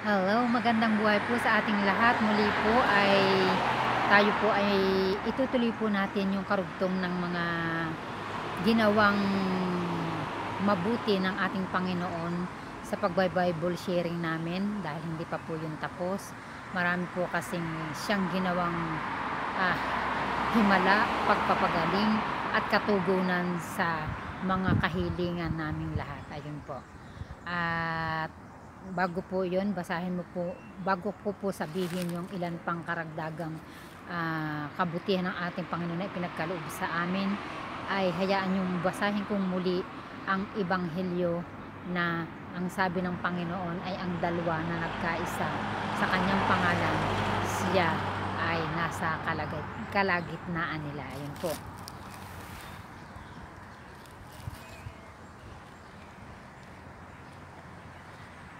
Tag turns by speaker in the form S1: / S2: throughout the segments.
S1: Hello, magandang buhay po sa ating lahat. Muli po ay tayo po ay itutuloy po natin yung karugtong ng mga ginawang mabuti ng ating Panginoon sa pagbi-Bible sharing namin dahil hindi pa po yun tapos. Marami po kasing siyang ginawang ah, himala, pagpapagaling at katugunan sa mga kahilingan naming lahat. Ayun po. At bago po yun, basahin mo po, bago ko po sabihin yung ilan pang karagdagang kabutihan ng ating Panginoon na ipinagkaloob sa amin, ay hayaan yung basahin kong muli ang Ebanghelyo na ang sabi ng Panginoon ay ang dalawa na nagkaisa sa kanyang pangalan, siya ay nasa kalagitnaan nila. Ayun po.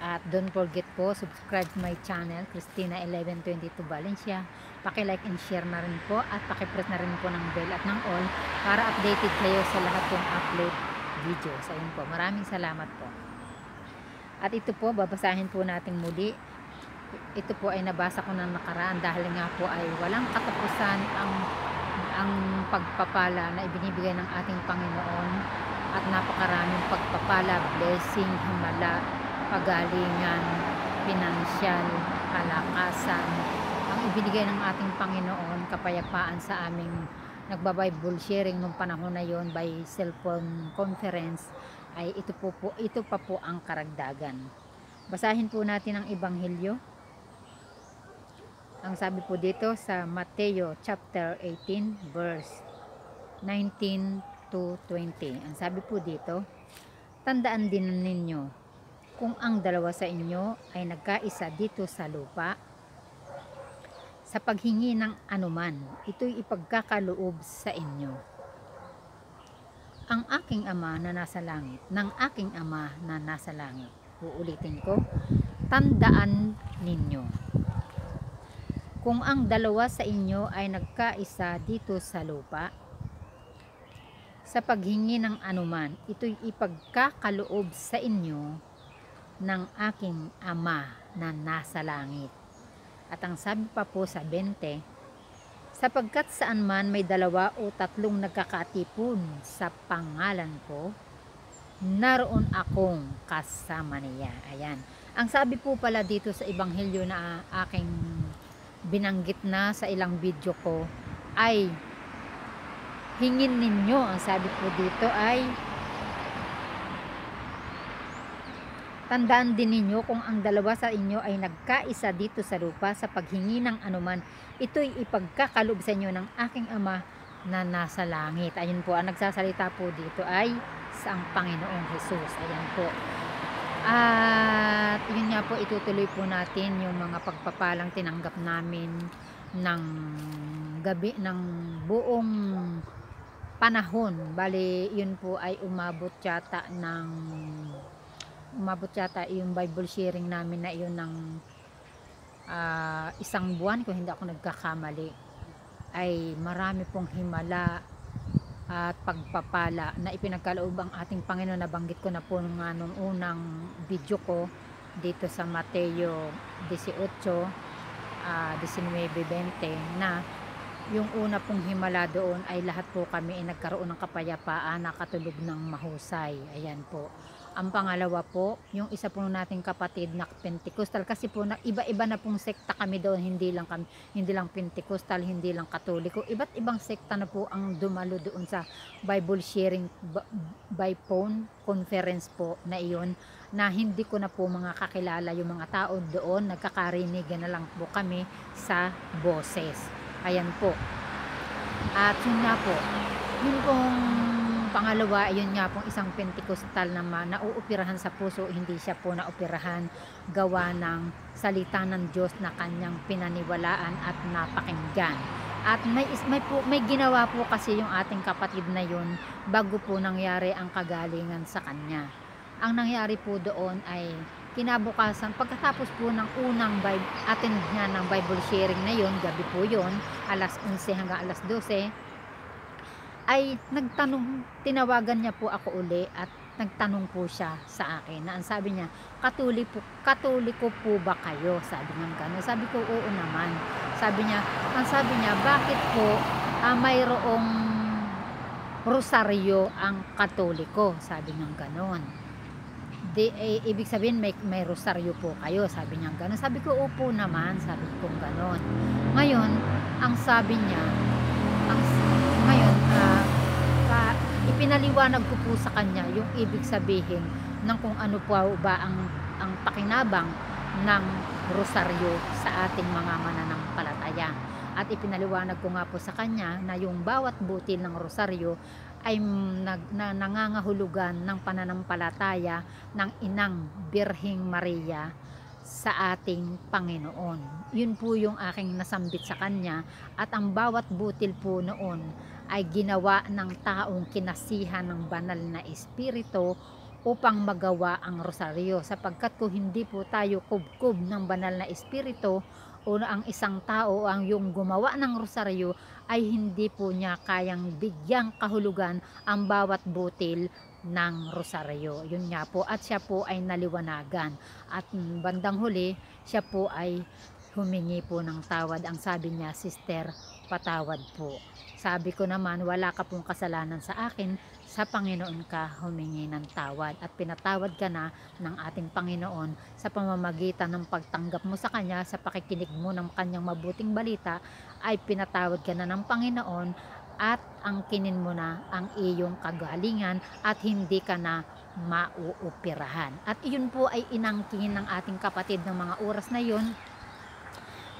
S1: At don't forget po, subscribe to my channel, Christina 1122 Valencia. Paki-like and share na rin po at paki-press na rin po ng bell at ng all para updated kayo sa lahat ng upload videos. Ayun po, maraming salamat po. At ito po, babasahin po natin muli. Ito po ay nabasa ko ng nakaraan dahil nga po ay walang katapusan ang pagpapala na ibinibigay ng ating Panginoon at napakaraming pagpapala, blessing, himala, pagalingan, pinansyal, kalakasan ang ibinigay ng ating Panginoon, kapayapaan sa aming nagba-Bible sharing nung panahon na yon by cellphone conference, ay ito pa po ang karagdagan. Basahin po natin ang Ebanghelyo. Ang sabi po dito sa Mateo chapter 18 verse 19 to 20. Ang sabi po dito, tandaan din ninyo, kung ang dalawa sa inyo ay nagkaisa dito sa lupa, sa paghingi ng anuman, ito'y ipagkakaloob sa inyo. Ang aking Ama na nasa langit, ng aking Ama na nasa langit. Uulitin ko, tandaan ninyo, kung ang dalawa sa inyo ay nagkaisa dito sa lupa, sa paghingi ng anuman, ito'y ipagkakaloob sa inyo ng aking Ama na nasa langit. At ang sabi pa po sa 20, sapagkat saan man may dalawa o tatlong nagkakatipon sa pangalan ko, naroon akong kasama niya. Ayan. Ang sabi po pala dito sa Ebanghelyo na aking binanggit na sa ilang video ko ay hingin ninyo, ang sabi po dito ay tandaan din ninyo, kung ang dalawa sa inyo ay nagkaisa dito sa lupa sa paghingi ng anuman, ito'y ipagkakaloob sa inyo ng aking Ama na nasa langit. Ayun po, ang nagsasalita po dito ay sa ang Panginoong Hesus. Ayan po. At yun nga po, itutuloy po natin yung mga pagpapalang tinanggap namin ng gabi, ng buong panahon. Bali, yun po ay umabot yata yung Bible sharing namin na yun ng isang buwan, kung hindi ako nagkakamali. Ay marami pong himala at pagpapala na ipinagkaloob ang ating Panginoon. Nabanggit ko na po nga nung unang video ko dito sa Mateo 18, 19-20 na yung una pong himala doon ay lahat po kami ay nagkaroon ng kapayapaan, nakatulog ng mahusay. Ayan po. Ang pangalawa po, yung isa po nating kapatid na Pentecostal, kasi po na iba-iba na pong sekta kami doon, hindi lang Pentecostal, hindi lang Katoliko, iba't ibang sekta na po ang dumalo doon sa Bible sharing by phone conference po na iyon, na hindi ko na po mga kakilala yung mga tao doon, nagkakarinig na lang po kami sa boses. Ayan po. At yun nga po, yun pong pangalawa, yun nga pong isang Pentecostal naman, nauupirahan sa puso, hindi siya po naupirahan gawa ng salita ng Diyos na kanyang pinaniwalaan at napakinggan. At may ginawa po kasi yung ating kapatid na yun bago po nangyari ang kagalingan sa kanya. Ang nangyari po doon ay kinabukasan, pagkatapos po ng unang attend niya ng Bible sharing na yun, gabi po yun, alas 11 hanggang alas 12, ay nagtanong, tinawagan niya po ako uli at nagtanong po siya sa akin na ang sabi niya, Katoliko po ba kayo?" Sabi niya gano'n. Sabi ko, "Oo naman." Sabi niya, "Bakit po, mayroong rosaryo ang Katoliko?" Sabi niya gano'n. Ibig sabihin may rosaryo po kayo?" Sabi niya gano'n. Sabi ko, "Opo naman." Sabi ko gano'n. Ngayon, ang sabi niya, ang ngayon, ipinaliwanag ko po sa kanya yung ibig sabihin ng kung ano po ba ang pakinabang ng rosaryo sa ating mga mananampalataya. At ipinaliwanag ko nga po sa kanya na yung bawat butil ng rosaryo ay nangangahulugan ng pananampalataya ng Inang Birheng Maria sa ating Panginoon. Yun po yung aking nasambit sa kanya, at ang bawat butil po noon ay ginawa ng taong kinasihan ng banal na espiritu upang magawa ang rosaryo, sapagkat kung hindi po tayo kubkob ng banal na espiritu, o ang isang tao ang yung gumawa ng rosaryo ay hindi po niya kayang bigyang kahulugan ang bawat butil ng rosaryo. Yun nga po, at siya po ay naliwanagan, at bandang huli siya po ay humingi po ng tawad. Ang sabi niya, "Sister, patawad po." Sabi ko naman, "Wala ka pong kasalanan sa akin, sa Panginoon ka humingi ng tawad, at pinatawad ka na ng ating Panginoon sa pamamagitan ng pagtanggap mo sa Kanya, sa pakikinig mo ng Kanyang mabuting balita, ay pinatawad ka na ng Panginoon, at angkinin mo na ang iyong kagalingan, at hindi ka na mauupirahan." At iyon po ay inangkin ng ating kapatid ng mga oras na yun.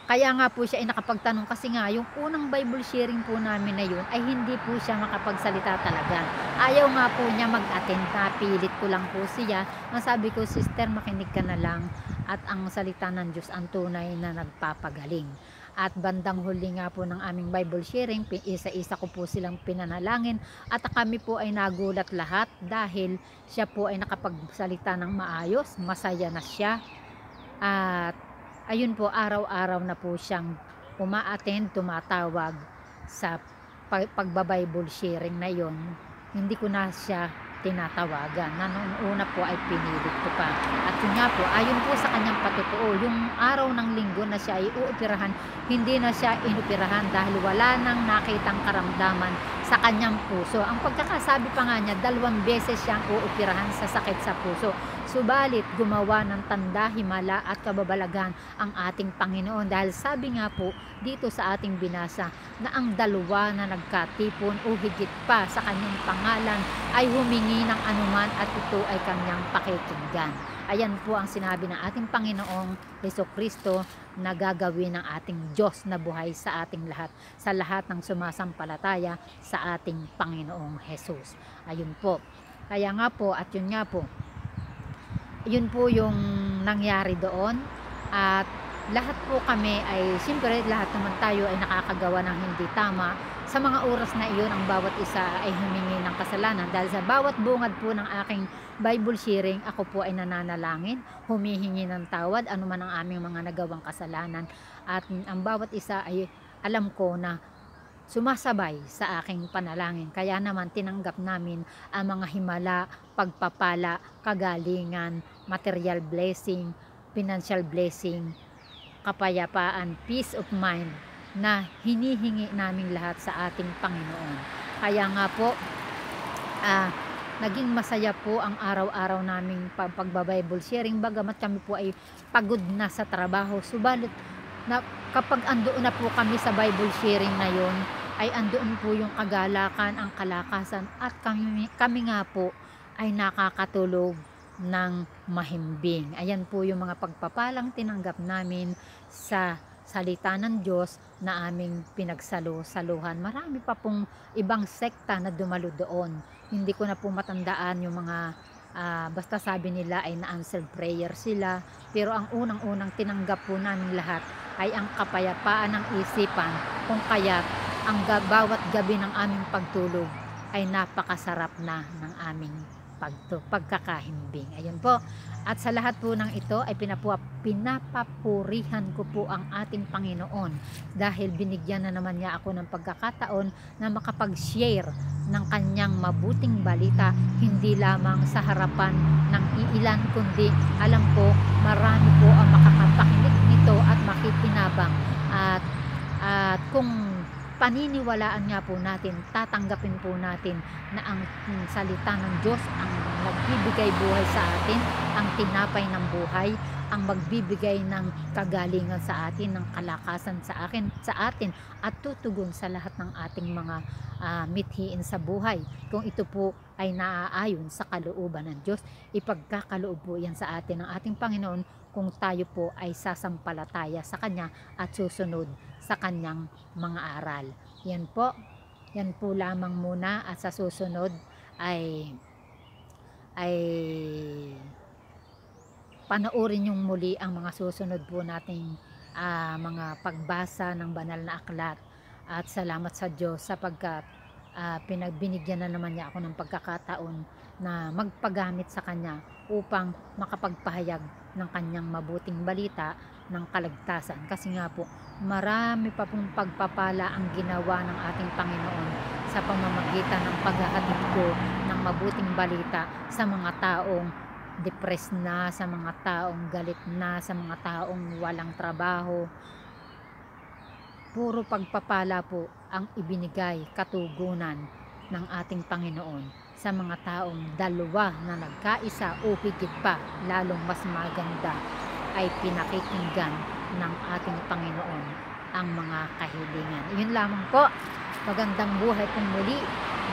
S1: Kaya nga po siya ay nakapagtanong, kasi nga yung unang Bible sharing po namin na yun ay hindi po siya makapagsalita talaga. Ayaw nga po niya mag-attend, napilit ko lang po siya. Ang sabi ko, "Sister, makinig ka na lang, at ang salita ng Diyos ang tunay na nagpapagaling." At bandang huli nga po ng aming Bible sharing, isa-isa ko po silang pinanalangin, at kami po ay nagulat lahat dahil siya po ay nakapagsalita ng maayos, masaya na siya. At ayun po, araw-araw na po siyang uma-attend, tumatawag sa pagba-Bible sharing na yon. Hindi ko na siya tinatawagan, na noong una po ay pinilit ko pa. At yun nga po, ayon po sa kanyang patotoo, yung araw ng linggo na siya ay uupirahan, hindi na siya inupirahan dahil wala nang nakitang karamdaman sa kanyang puso. Ang pagkakasabi pa nga niya, 2 beses siyang uupirahan sa sakit sa puso. Subalit, gumawa ng tanda, himala at kababalaghan ang ating Panginoon, dahil sabi nga po dito sa ating binasa na ang dalawa na nagkatipon o higit pa sa kanyang pangalan ay humingi ng anuman, at ito ay kanyang pakikinggan. Ayan po ang sinabi ng ating Panginoong Hesukristo na gagawin ng ating Diyos na buhay sa ating lahat, sa lahat ng sumasampalataya sa ating Panginoong Jesus. Ayun po. Kaya nga po, at yun nga po, yun po yung nangyari doon. At lahat po kami ay, siyempre lahat naman tayo ay nakakagawa ng hindi tama. Sa mga oras na iyon, ang bawat isa ay humingi ng kasalanan, dahil sa bawat bungad po ng aking Bible sharing, ako po ay nananalangin, humihingi ng tawad anuman ang aming mga nagawang kasalanan. At ang bawat isa ay alam ko na sumasabay sa aking panalangin. Kaya naman tinanggap namin ang mga himala, pagpapala, kagalingan, material blessing, financial blessing, kapayapaan, peace of mind na hinihingi namin lahat sa ating Panginoon. Kaya nga po, naging masaya po ang araw-araw naming pagba-Bible sharing, bagamat kami po ay pagod na sa trabaho. Subalit na kapag andoon na po kami sa Bible sharing na yon, ay andoon po yung kagalakan, ang kalakasan, at kami nga po ay nakakatulog ng mahimbing. Ayan po yung mga pagpapalang tinanggap namin sa salita ng Diyos na aming pinagsalo-saluhan. Marami pa pong ibang sekta na dumalo doon. Hindi ko na po matandaan yung mga basta sabi nila ay na-answered prayer sila. Pero ang unang-unang tinanggap po namin lahat ay ang kapayapaan ng isipan, kung kaya't ang bawat gabi ng aming pagtulog ay napakasarap na ng aming pagkakahimbing. Ayun po. At sa lahat po ng ito ay pinapapurihan ko po ang ating Panginoon dahil binigyan na naman niya ako ng pagkakataon na makapag-share ng kanyang mabuting balita, hindi lamang sa harapan ng iilan kundi alam ko marami po ang makakapakinig nito at makikinabang, at kung paniniwalaan nga po natin, tatanggapin po natin na ang salita ng Diyos ang nagbibigay buhay sa atin, ang tinapay ng buhay, ang magbibigay ng kagalingan sa atin, ng kalakasan sa atin, at tutugon sa lahat ng ating mga mithiin sa buhay. Kung ito po ay naaayon sa kalooban ng Diyos, ipagkakaloob po yan sa atin ng ating Panginoon kung tayo po ay sasampalataya sa Kanya at susunod sa Kanyang mga aral. Yan po lamang muna, at sa susunod ay panoorin yung muli ang mga susunod po nating mga pagbasa ng banal na aklat. At salamat sa Diyos sapagkat pinagbinigyan na naman niya ako ng pagkakataon na magpagamit sa Kanya upang makapagpahayag ng Kanyang mabuting balita ng kaligtasan. Kasi nga po, marami pa pong pagpapala ang ginawa ng ating Panginoon sa pamamagitan ng paghahatid ko ng mabuting balita sa mga taong depressed na, sa mga taong galit na, sa mga taong walang trabaho. Puro pagpapala po ang ibinigay katugunan ng ating Panginoon sa mga taong dalawa na nagkaisa o higit pa, lalong mas maganda, ay pinakikinggan ng ating Panginoon ang mga kahilingan. Yun lamang po. Magandang buhay pong muli.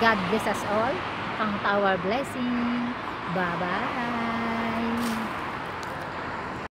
S1: God bless us all. Count our blessing. Bye-bye.